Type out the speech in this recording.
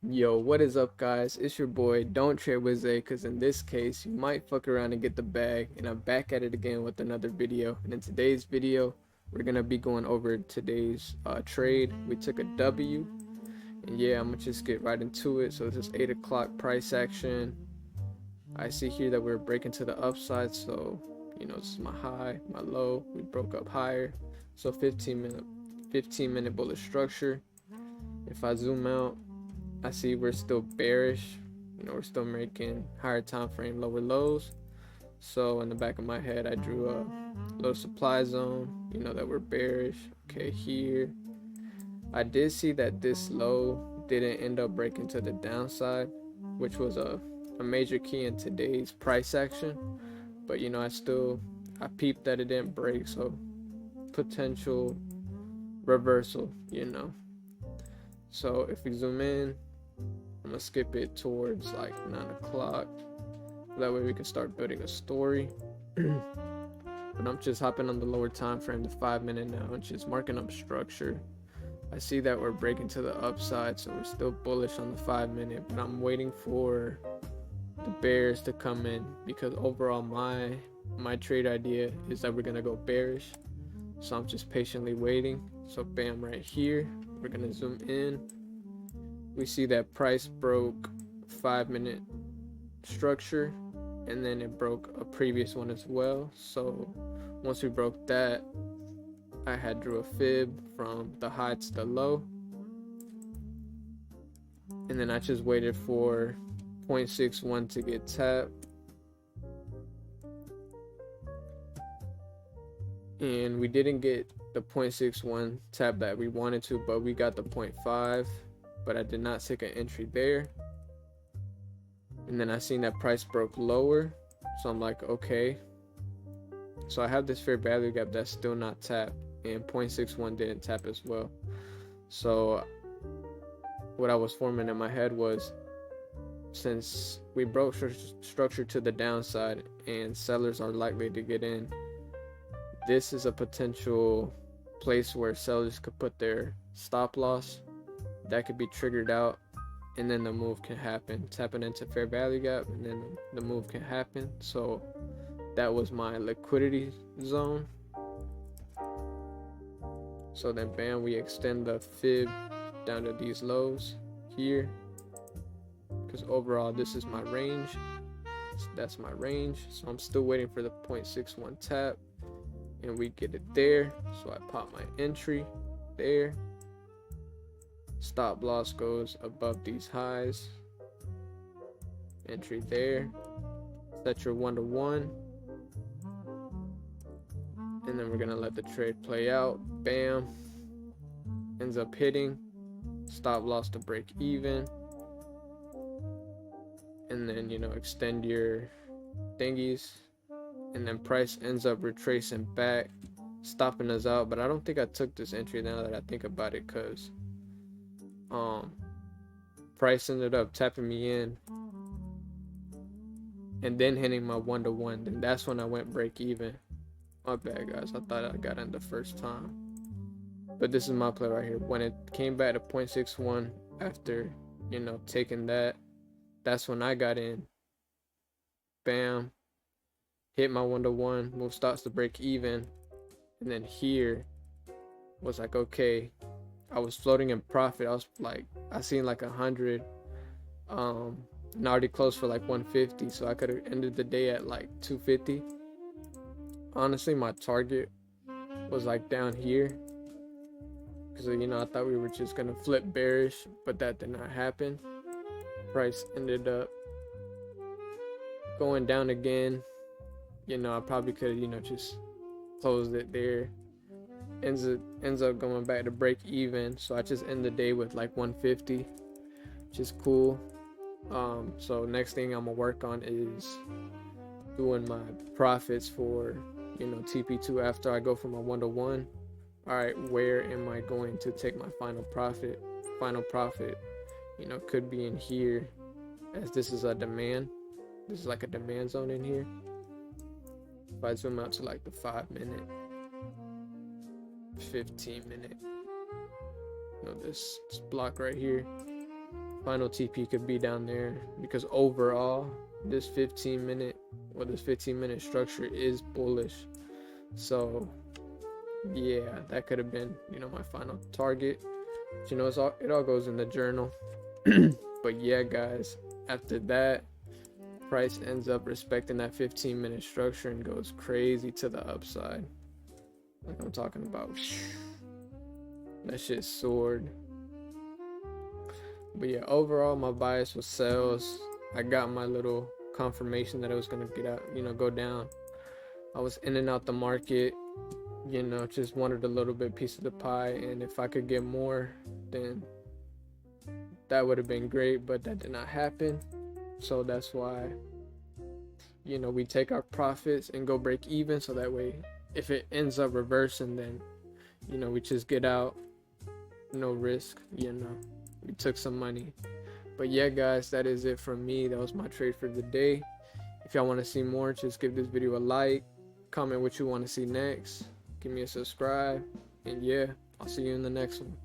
Yo, what is up, guys? It's your boy, Don't Trade with Zay, because in this case, you might fuck around and get the bag. And I'm back at it again with another video. And in today's video, we're going to be going over today's trade. We took a W. And yeah, I'm going to just get right into it. So this is 8 o'clock price action. I see here that we're breaking to the upside. So, this is my high, my low. We broke up higher. So 15 minute bullish structure. If I zoom out, I see we're still bearish. We're still making higher time frame, lower lows. So in the back of my head, I drew a low supply zone, that we're bearish. Okay, here. I did see that this low didn't end up breaking to the downside, which was a major key in today's price action. But, I peeped that it didn't break. So potential reversal. So if we zoom in, I'm gonna skip it towards like 9 o'clock. That way we can start building a story. But I'm just hopping on the lower time frame, the 5 minute now, and just marking up structure. I see that we're breaking to the upside, so we're still bullish on the 5 minute, but I'm waiting for the bears to come in, because overall my trade idea is that we're gonna go bearish. So I'm just patiently waiting. So bam, right here, we're gonna zoom in. We see that price broke 5 minute structure, and then it broke a previous one as well. So once we broke that, I had drew a fib from the high to the low, and then I just waited for 0.61 to get tapped, and we didn't get the 0.61 tap that we wanted to, but we got the 0.5. But I did not take an entry there. And then I seen that price broke lower, so I'm like, okay. So I have this fair value gap that's still not tapped, and 0.61 didn't tap as well. So what I was forming in my head was, since we broke structure to the downside and sellers are likely to get in, this is a potential place where sellers could put their stop loss. That could be triggered out, and then the move can happen, tapping into fair value gap, and then the move can happen. So that was my liquidity zone. So then bam, we extend the fib down to these lows here, because overall this is my range. That's my range. So I'm still waiting for the 0.61 tap, and we get it there. So I pop my entry there. Stop loss goes above these highs. Entry there. Set your 1-to-1. And then we're going to let the trade play out. Bam. Ends up hitting. Stop loss to break even. And then, extend your thingies. And then price ends up retracing back, stopping us out. But I don't think I took this entry now that I think about it, because price ended up tapping me in and then hitting my 1-to-1. Then that's when I went break even. My bad, guys. I thought I got in the first time, but this is my play right here. When it came back to 0.61 after taking that's when I got in. Bam, hit my 1-to-1. Move starts to break even, and then here was like, okay, I was floating in profit. I seen like 100, and already closed for like 150, so I could have ended the day at like 250. Honestly, my target was like down here, because I thought we were just gonna flip bearish, but that did not happen. Price ended up going down again. I probably could have just closed it there. Ends up going back to break even, so I just end the day with like 150, which is cool. So next thing I'm gonna work on is doing my profits for TP2 after I go for my 1-to-1. All right, where am I going to take my final profit? Could be in here, as this is a demand. This is like a demand zone in here. If I zoom out to like the 5-minute, 15-minute, this block right here, final TP could be down there, because overall this 15-minute structure is bullish. So yeah, that could have been, my final target. But, it all goes in the journal. But yeah, guys, after that, price ends up respecting that 15-minute structure and goes crazy to the upside. Like I'm talking about. That shit soared. But yeah, overall my bias was sales. I got my little confirmation that it was gonna get out, go down. I was in and out the market, just wanted a little bit piece of the pie, and if I could get more, then that would have been great, but that did not happen. So that's why, we take our profits and go break even, so that way if it ends up reversing, then we just get out, no risk. We took some money. But yeah, guys, that is it from me. That was my trade for the day. If y'all want to see more, just give this video a like, comment what you want to see next, give me a subscribe, and yeah, I'll see you in the next one.